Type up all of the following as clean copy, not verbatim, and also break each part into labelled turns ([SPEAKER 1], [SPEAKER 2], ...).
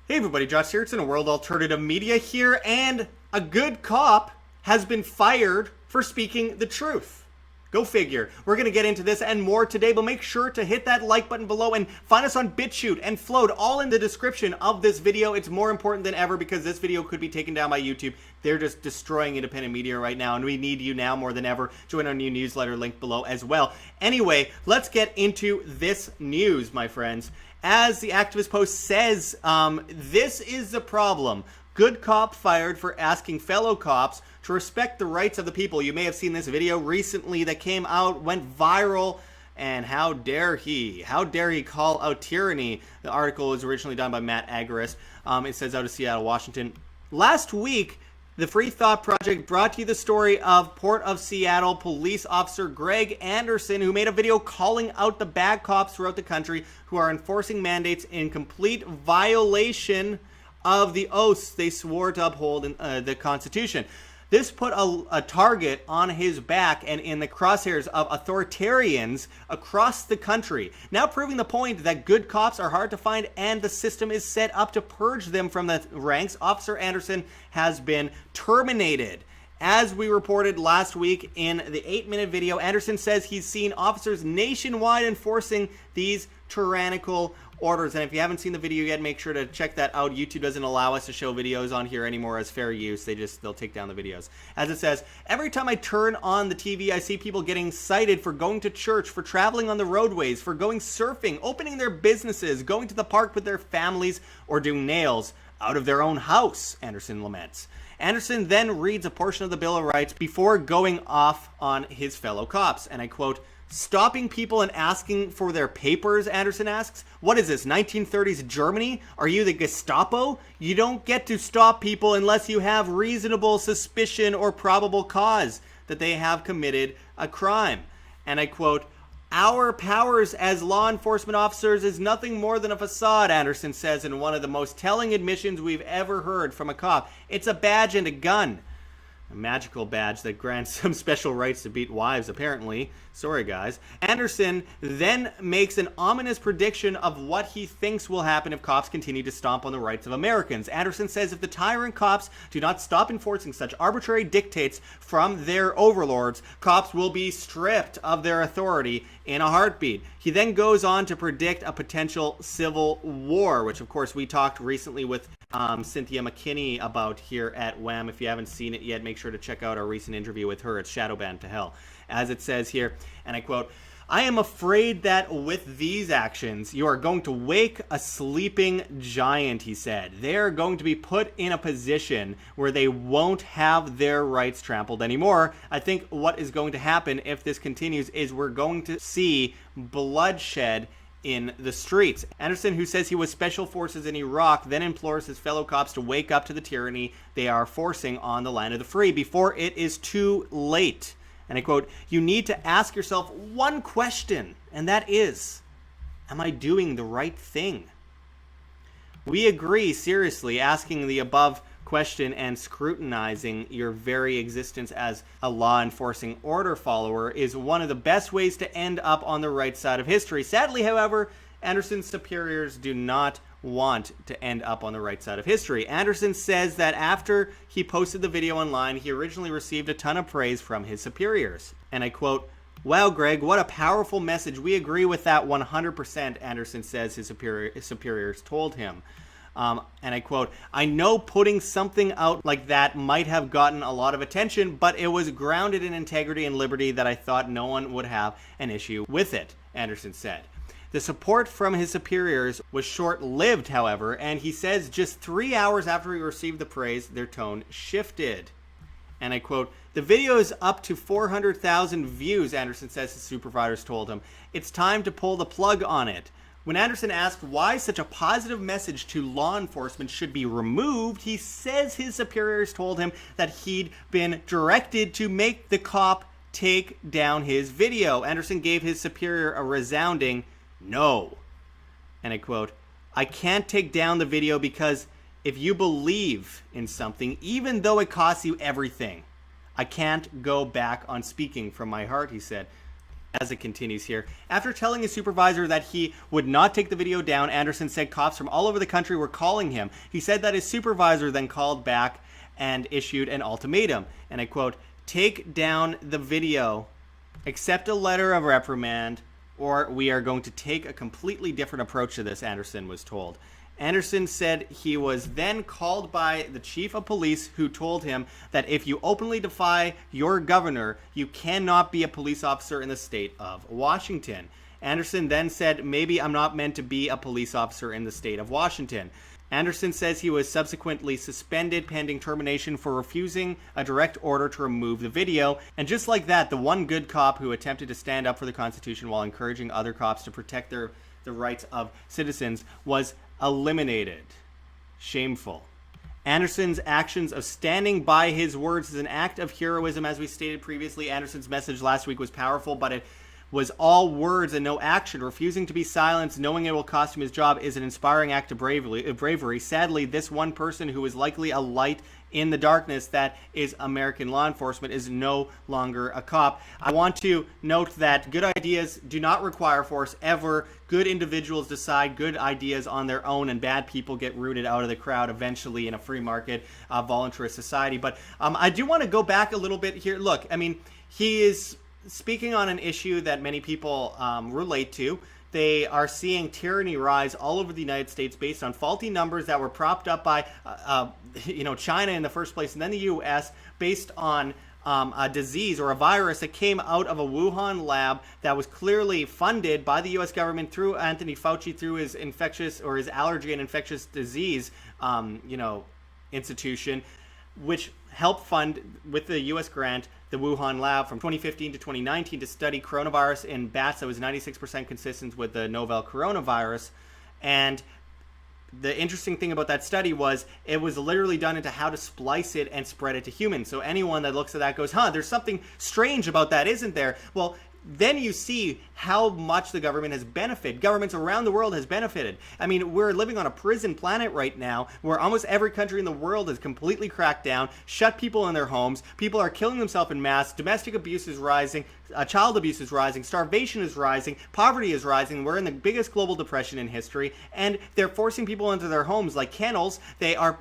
[SPEAKER 1] Hey everybody, Josh Sigurdson, a World Alternative Media here, and a good cop has been fired for speaking the truth. Go figure. We're going to get into this and more today, but make sure to hit that like button below and find us on BitChute and Float, all in the description of this video. It's more important than ever because this video could be taken down by YouTube. They're just destroying independent media right now, and we need you now more than ever. Join our new newsletter link below as well. Anyway, let's get into this news, my friends. As the activist post says, this is the problem. Good cop fired for asking fellow cops to respect the rights of the people. You may have seen this video recently that came out, went viral, and how dare he call out tyranny. The article was originally done by Matt Agaris. It says out of Seattle, Washington. Last week, the Free Thought Project brought to you the story of Port of Seattle police officer Greg Anderson, who made a video calling out the bad cops throughout the country who are enforcing mandates in complete violation of the oaths they swore to uphold in the Constitution. This put a target on his back and in the crosshairs of authoritarians across the country, now proving the point that good cops are hard to find and the system is set up to purge them from the ranks. Officer Anderson has been terminated. As we reported last week in the 8-minute video, Anderson says he's seen officers nationwide enforcing these tyrannical orders. And if you haven't seen the video yet, make sure to check that out. YouTube doesn't allow us to show videos on here anymore as fair use. They'll take down the videos. As it says, every time I turn on the TV, I see people getting cited for going to church, for traveling on the roadways, for going surfing, opening their businesses, going to the park with their families, or doing nails out of their own house, Anderson laments. Anderson then reads a portion of the Bill of Rights before going off on his fellow cops. And I quote, "Stopping people and asking for their papers," Anderson asks. "What is this, 1930s Germany? Are you the Gestapo? You don't get to stop people unless you have reasonable suspicion or probable cause that they have committed a crime." And I quote, "Our powers as law enforcement officers is nothing more than a facade," Anderson says in one of the most telling admissions we've ever heard from a cop. "It's a badge and a gun." A magical badge that grants some special rights to beat wives, apparently. Sorry, guys. Anderson then makes an ominous prediction of what he thinks will happen if cops continue to stomp on the rights of Americans. Anderson says if the tyrant cops do not stop enforcing such arbitrary dictates from their overlords, cops will be stripped of their authority in a heartbeat. He then goes on to predict a potential civil war, which of course we talked recently with Cynthia McKinney about here at WHAM. If you haven't seen it yet, make sure to check out our recent interview with her. It's Shadowbanned to Hell. As it says here, and I quote, "I am afraid that with these actions, you are going to wake a sleeping giant," he said. "They are going to be put in a position where they won't have their rights trampled anymore. I think what is going to happen if this continues is we're going to see bloodshed in the streets." Anderson, who says he was special forces in Iraq, then implores his fellow cops to wake up to the tyranny they are forcing on the land of the free before it is too late. And I quote, "You need to ask yourself one question, and that is, am I doing the right thing?" We agree, seriously, asking the above question and scrutinizing your very existence as a law enforcing order follower is one of the best ways to end up on the right side of history. Sadly, however, Anderson's superiors do not want to end up on the right side of history. Anderson says that after he posted the video online, he originally received a ton of praise from his superiors. And I quote, "Wow, Greg, what a powerful message. We agree with that 100%, Anderson says his superiors told him. And I quote, "I know putting something out like that might have gotten a lot of attention, but it was grounded in integrity and liberty that I thought no one would have an issue with it," Anderson said. The support from his superiors was short-lived, however, and he says just 3 hours after he received the praise, their tone shifted. And I quote, "The video is up to 400,000 views," Anderson says his supervisors told him. "It's time to pull the plug on it." When Anderson asked why such a positive message to law enforcement should be removed, he says his superiors told him that he'd been directed to make the cop take down his video. Anderson gave his superior a resounding no. And I quote, "I can't take down the video because if you believe in something, even though it costs you everything, I can't go back on speaking from my heart," he said. as it continues here. After telling his supervisor that he would not take the video down, Anderson said cops from all over the country were calling him. He said that his supervisor then called back and issued an ultimatum. And I quote, "Take down the video, accept a letter of reprimand, or we are going to take a completely different approach to this," Anderson was told. Anderson said he was then called by the chief of police, who told him that if you openly defy your governor, you cannot be a police officer in the state of Washington. Anderson then said, "Maybe I'm not meant to be a police officer in the state of Washington." Anderson says he was subsequently suspended pending termination for refusing a direct order to remove the video. And just like that, the one good cop who attempted to stand up for the Constitution while encouraging other cops to protect the rights of citizens was eliminated. Shameful. Anderson's actions of standing by his words is an act of heroism. As we stated previously, Anderson's message last week was powerful, but it was all words and no action. Refusing to be silenced, knowing it will cost him his job, is an inspiring act of bravery. Sadly, this one person who is likely a light in the darkness that is American law enforcement is no longer a cop. I want to note that good ideas do not require force ever. Good individuals decide good ideas on their own, and bad people get rooted out of the crowd eventually in a free market, voluntarist society. But I do want to go back a little bit here. Look, I mean, he is speaking on an issue that many people relate to. They are seeing tyranny rise all over the United States based on faulty numbers that were propped up by, China in the first place, and then the U.S. based on a disease or a virus that came out of a Wuhan lab that was clearly funded by the U.S. government through Anthony Fauci, through his his allergy and infectious disease, institution, which helped fund, with the U.S. grant, the Wuhan lab from 2015 to 2019 to study coronavirus in bats that was 96% consistent with the novel coronavirus. And the interesting thing about that study was it was literally done into how to splice it and spread it to humans. So anyone that looks at that goes, there's something strange about that, isn't there? Well, then you see how much the government has benefited. Governments around the world has benefited. I mean, we're living on a prison planet right now where almost every country in the world has completely cracked down, shut people in their homes. People are killing themselves in mass. Domestic abuse is rising. Child abuse is rising. Starvation is rising. Poverty is rising. We're in the biggest global depression in history. And they're forcing people into their homes like kennels. They are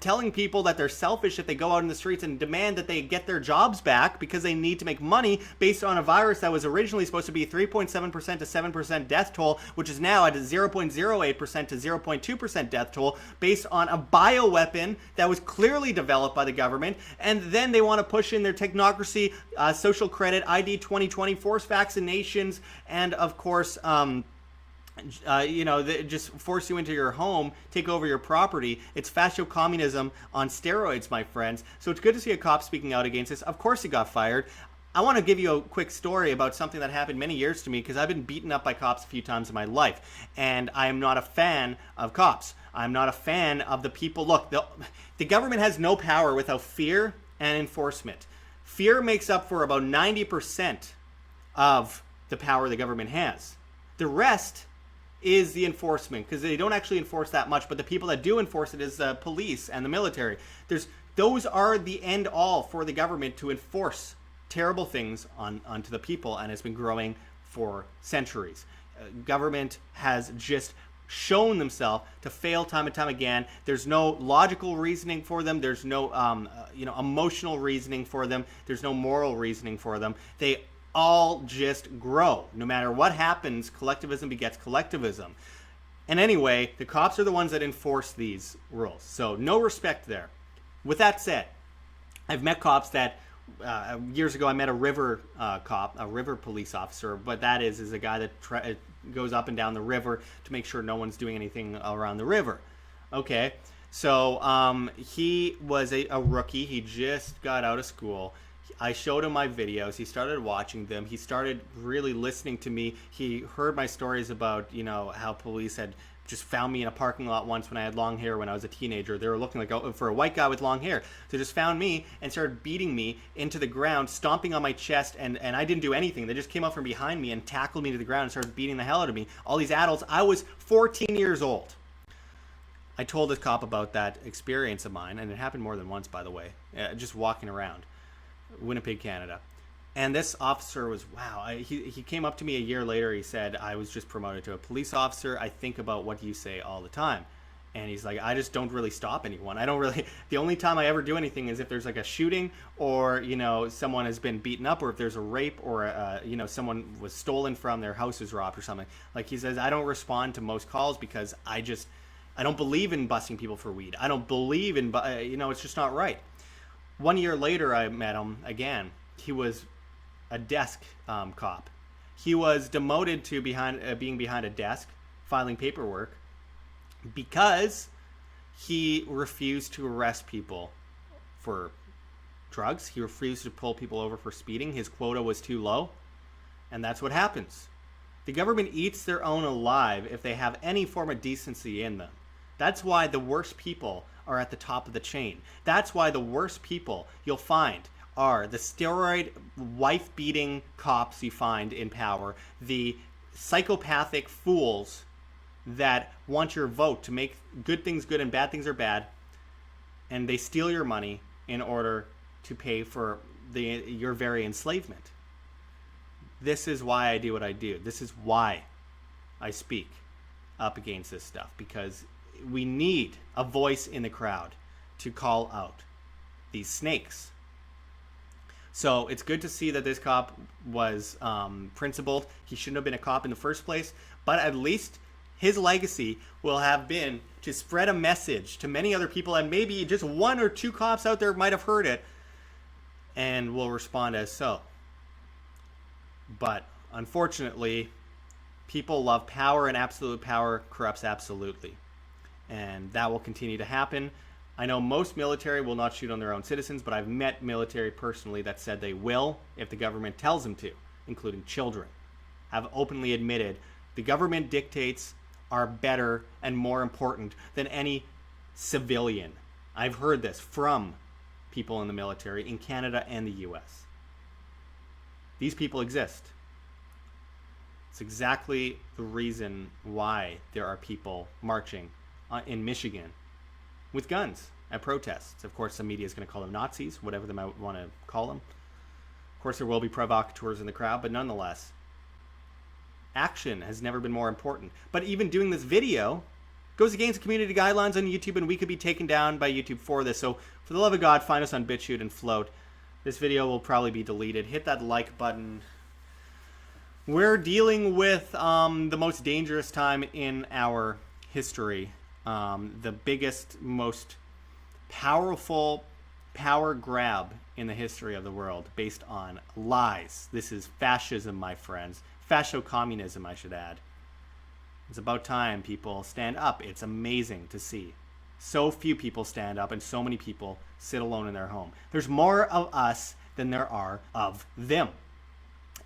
[SPEAKER 1] telling people that they're selfish if they go out in the streets and demand that they get their jobs back because they need to make money based on a virus that was originally supposed to be 3.7% to 7% death toll, which is now at 0.08% to 0.2% death toll based on a bioweapon that was clearly developed by the government. And then they want to push in their technocracy, social credit, ID 2020, forced vaccinations, and of course, they just force you into your home, take over your property. It's fascio-communism on steroids, my friends. So it's good to see a cop speaking out against this. Of course he got fired. I want to give you a quick story about something that happened many years to me, because I've been beaten up by cops a few times in my life, and I am not a fan of cops. I'm not a fan of the people. Look, the government has no power without fear and enforcement. Fear makes up for about 90% of the power the government has. The rest is the enforcement, because they don't actually enforce that much, but the people that do enforce it is the police and the military. Those are the end all for the government to enforce terrible things onto the people, and it's been growing for centuries. Government has just shown themselves to fail time and time again. There's no logical reasoning for them. There's no emotional reasoning for them. There's no moral reasoning for them. They all just grow. No matter what happens, collectivism begets collectivism. And anyway, the cops are the ones that enforce these rules. So no respect there. With that said, I've met cops that years ago I met a river cop, a river police officer, but that is a guy that goes up and down the river to make sure no one's doing anything around the river. Okay, so he was a rookie. He just got out of school. I showed him my videos. He started watching them. He started really listening to me. He heard my stories about, how police had just found me in a parking lot once when I had long hair when I was a teenager. They were looking like for a white guy with long hair. They just found me and started beating me into the ground, stomping on my chest, and I didn't do anything. They just came up from behind me and tackled me to the ground and started beating the hell out of me. All these adults. I was 14 years old. I told this cop about that experience of mine, and it happened more than once, by the way, just walking around Winnipeg, Canada. And this officer was, wow. He came up to me a year later. He said, I was just promoted to a police officer. I think about what you say all the time. And he's like, I just don't really stop anyone. I don't really, the only time I ever do anything is if there's like a shooting or, someone has been beaten up, or if there's a rape, or, someone was stolen from, their house was robbed or something. Like, he says, I don't respond to most calls because I don't believe in busting people for weed. I don't believe in, it's just not right. 1 year later, I met him again. He was a desk cop. He was demoted to being behind a desk, filing paperwork, because he refused to arrest people for drugs. He refused to pull people over for speeding. His quota was too low. And that's what happens. The government eats their own alive if they have any form of decency in them. That's why the worst people are at the top of the chain. That's why the worst people you'll find are the steroid wife-beating cops you find in power, the psychopathic fools that want your vote to make good things good and bad things are bad, and they steal your money in order to pay for your very enslavement. This is why I do what I do. This is why I speak up against this stuff, because we need a voice in the crowd to call out these snakes. So it's good to see that this cop was principled. He shouldn't have been a cop in the first place, but at least his legacy will have been to spread a message to many other people, and maybe just one or two cops out there might have heard it and will respond as so. But unfortunately, people love power, and absolute power corrupts absolutely. And that will continue to happen. I know most military will not shoot on their own citizens, but I've met military personally that said they will if the government tells them to, including children. Have openly admitted the government dictates are better and more important than any civilian. I've heard this from people in the military in Canada and the US. These people exist. It's exactly the reason why there are people marching in Michigan with guns at protests. Of course, the media is going to call them Nazis, whatever they might want to call them. Of course, there will be provocateurs in the crowd, but nonetheless, action has never been more important. But even doing this video goes against the community guidelines on YouTube, and we could be taken down by YouTube for this. So for the love of God, find us on BitChute and Float. This video will probably be deleted. Hit that like button. We're dealing with the most dangerous time in our history. The biggest, most powerful power grab in the history of the world based on lies. This is fascism, my friends. Fascio-communism, I should add. It's about time people stand up. It's amazing to see. So few people stand up and so many people sit alone in their home. There's more of us than there are of them.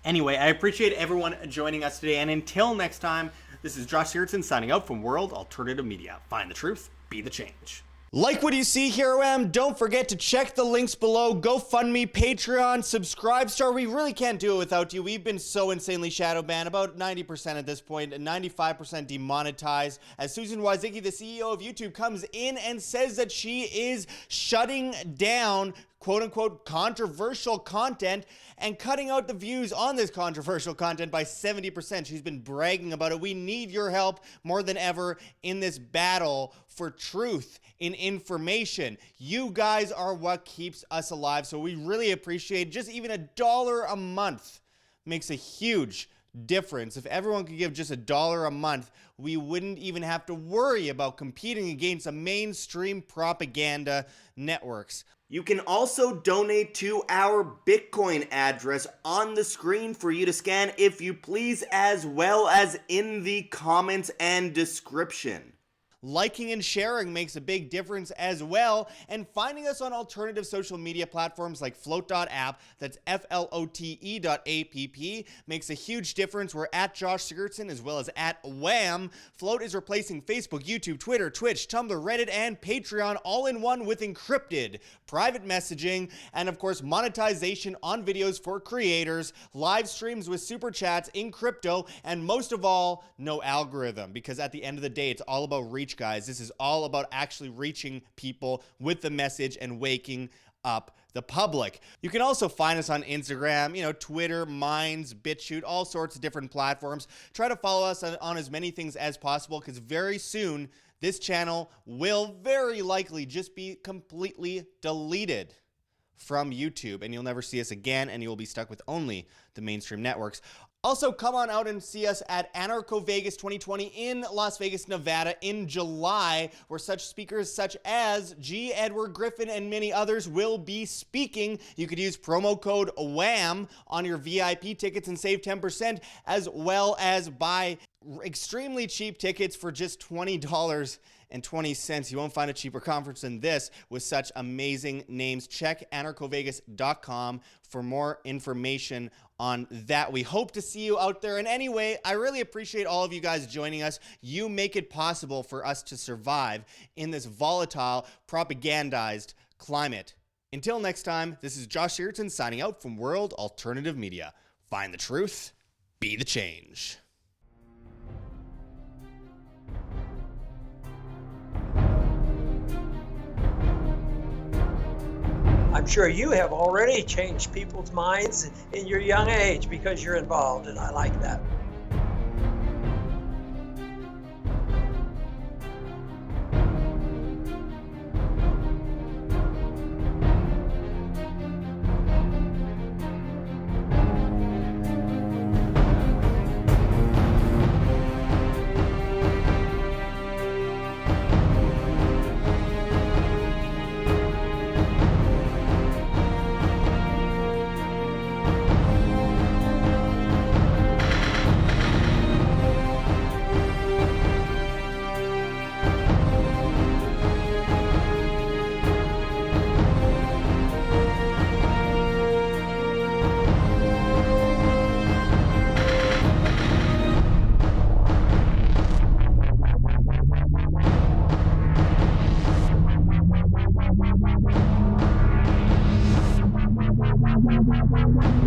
[SPEAKER 1] Anyway, I appreciate everyone joining us today. And until next time, this is Josh Sigurdson signing out from World Alternative Media. Find the truth, be the change. Like what you see here, don't forget to check the links below. GoFundMe, Patreon, Subscribestar. We really can't do it without you. We've been so insanely shadow banned, about 90% at this point, and 95% demonetized. As Susan Wojcicki, the CEO of YouTube, comes in and says that she is shutting down quote-unquote controversial content and cutting out the views on this controversial content by 70%. She's been bragging about it. We need your help more than ever in this battle for truth in information. You guys are what keeps us alive, so we really appreciate just even $1 a month makes a huge difference. If everyone could give just $1 a month, we wouldn't even have to worry about competing against a mainstream propaganda networks. You can also donate to our Bitcoin address on the screen for you to scan if you please, as well as in the comments and description. Liking and sharing makes a big difference as well, and finding us on alternative social media platforms like float.app, that's flote.app, makes a huge difference. We're at Josh Sigurdson as well as at Wham. Float is replacing Facebook, YouTube, Twitter, Twitch, Tumblr, Reddit, and Patreon all in one with encrypted private messaging, and of course monetization on videos for creators, live streams with super chats in crypto, and most of all, no algorithm, because at the end of the day, it's all about reach, guys. This is all about actually reaching people with the message and waking up the public. You can also find us on Instagram, Twitter, Minds, BitChute, all sorts of different platforms. Try to follow us on as many things as possible, because very soon this channel will very likely just be completely deleted from YouTube, and you'll never see us again, and you'll be stuck with only the mainstream networks. Also, come on out and see us at Anarcho Vegas 2020 in Las Vegas, Nevada in July, where such speakers such as G. Edward Griffin and many others will be speaking. You could use promo code WHAM on your VIP tickets and save 10%, as well as buy extremely cheap tickets for just $20.20. You won't find a cheaper conference than this with such amazing names. Check anarchovegas.com for more information on that. We hope to see you out there. And anyway, I really appreciate all of you guys joining us. You make it possible for us to survive in this volatile, propagandized climate. Until next time, this is Josh Sigurdson signing out from World Alternative Media. Find the truth, be the change.
[SPEAKER 2] I'm sure you have already changed people's minds in your young age because you're involved, and I like that.
[SPEAKER 3] Thank you.